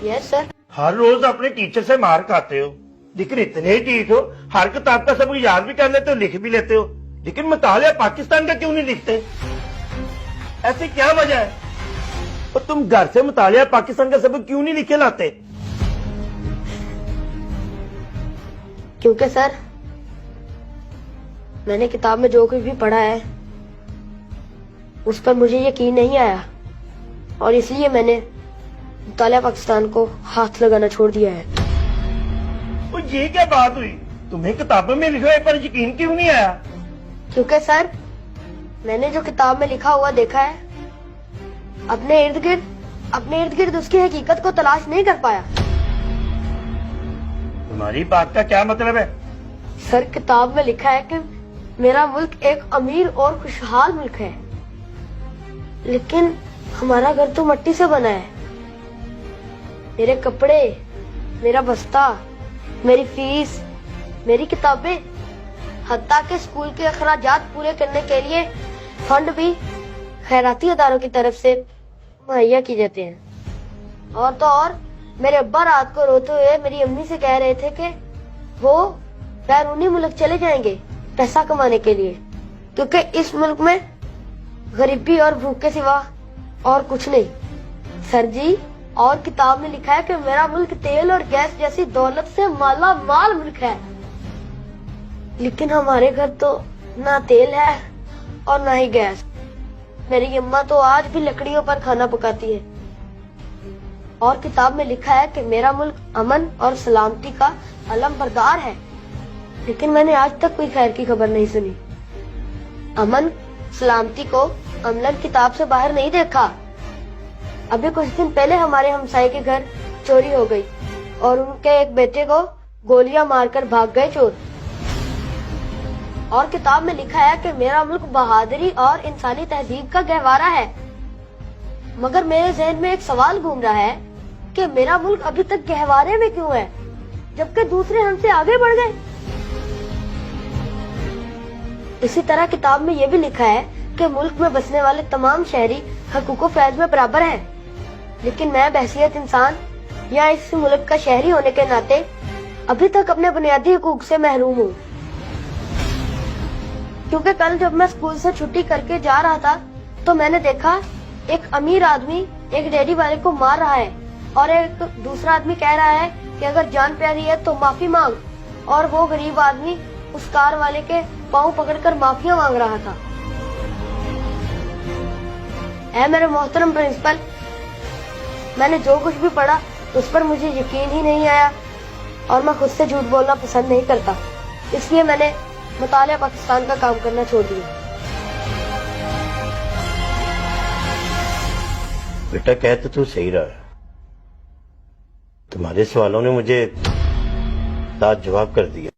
Yes sir. हर रोज अपने teacher से मार खाते हो, लेकिन इतने ही ढीठ हो, हर किताब का सबक याद भी कर लेते हो, लिख भी लेते हो, लेकिन मुतालिया पाकिस्तान का क्यों नहीं लिखते? ऐसी क्या वजह है? और तुम घर से मुतालिया पाकिस्तान का सबक क्यों नहीं लिखे लाते? क्योंकि सर मैंने किताब में जो कुछ भी पढ़ा है उस पर मुझे यकीन नहीं आया, और इसलिए मैंने मुतालिया पाकिस्तान को हाथ लगाना छोड़ दिया है। और ये क्या बात हुई? तुम्हें किताबों में लिखे हुए पर यकीन क्यों नहीं आया? क्योंकि सर मैंने जो किताब में लिखा हुआ देखा है, अपने इर्द गिर्द उसकी हकीकत को तलाश नहीं कर पाया। तुम्हारी बात का क्या मतलब है? सर किताब में लिखा है कि मेरा मुल्क एक अमीर और खुशहाल मुल्क है, लेकिन हमारा घर तो मिट्टी से बना है। मेरे कपड़े, मेरा बस्ता, मेरी फीस, मेरी किताबें, हत्ता के स्कूल के अखराजात पूरे करने के लिए फंड भी खैराती अदारों की तरफ से मुहैया किए जाते हैं। और तो और मेरे अब्बा रात को रोते हुए मेरी अम्मी से कह रहे थे कि वो बैरूनी मुल्क चले जाएंगे पैसा कमाने के लिए, क्योंकि इस मुल्क में गरीबी और भूख के सिवा और कुछ नहीं। सर जी, और किताब में लिखा है कि मेरा मुल्क तेल और गैस जैसी दौलत से माला माल मुल्क है, लेकिन हमारे घर तो ना तेल है और ना ही गैस। मेरी अम्मा तो आज भी लकड़ियों पर खाना पकाती है। और किताब में लिखा है कि मेरा मुल्क अमन और सलामती का अलम बरदार है, लेकिन मैंने आज तक कोई खैर की खबर नहीं सुनी। अमन सलामती को अमलन किताब से बाहर नहीं देखा। अभी कुछ दिन पहले हमारे हमसाये के घर चोरी हो गई और उनके एक बेटे को गोलियां मारकर भाग गए चोर। और किताब में लिखा है कि मेरा मुल्क बहादुरी और इंसानी तहजीब का गहवारा है, मगर मेरे जहन में एक सवाल घूम रहा है कि मेरा मुल्क अभी तक गहवारे में क्यों है, जबकि दूसरे हमसे आगे बढ़ गए। इसी तरह किताब में यह भी लिखा है कि मुल्क में बसने वाले तमाम शहरी हकूक़ फैज़ में बराबर हैं, लेकिन मैं बहसियत इंसान या इस मुल्क का शहरी होने के नाते अभी तक अपने बुनियादी हकूक़ से महरूम हूँ। क्योंकि कल जब मैं स्कूल से छुट्टी करके जा रहा था तो मैंने देखा एक अमीर आदमी एक डेयरी वाले को मार रहा है, और एक दूसरा आदमी कह रहा है कि अगर जान प्यारी है तो माफी मांग, और वो गरीब आदमी उस कार वाले के पाँव पकड़कर माफिया मांग रहा था। ऐ मेरे मोहतरम प्रिंसिपल, मैंने जो कुछ भी पढ़ा उस पर मुझे यकीन ही नहीं आया, और मैं खुद से झूठ बोलना पसंद नहीं करता, इसलिए मैंने मुतालिया पाकिस्तान का काम करना छोड़ दिया। बेटा कह तो तू सही रहा है, तुम्हारे सवालों ने मुझे साथ जवाब कर दिया।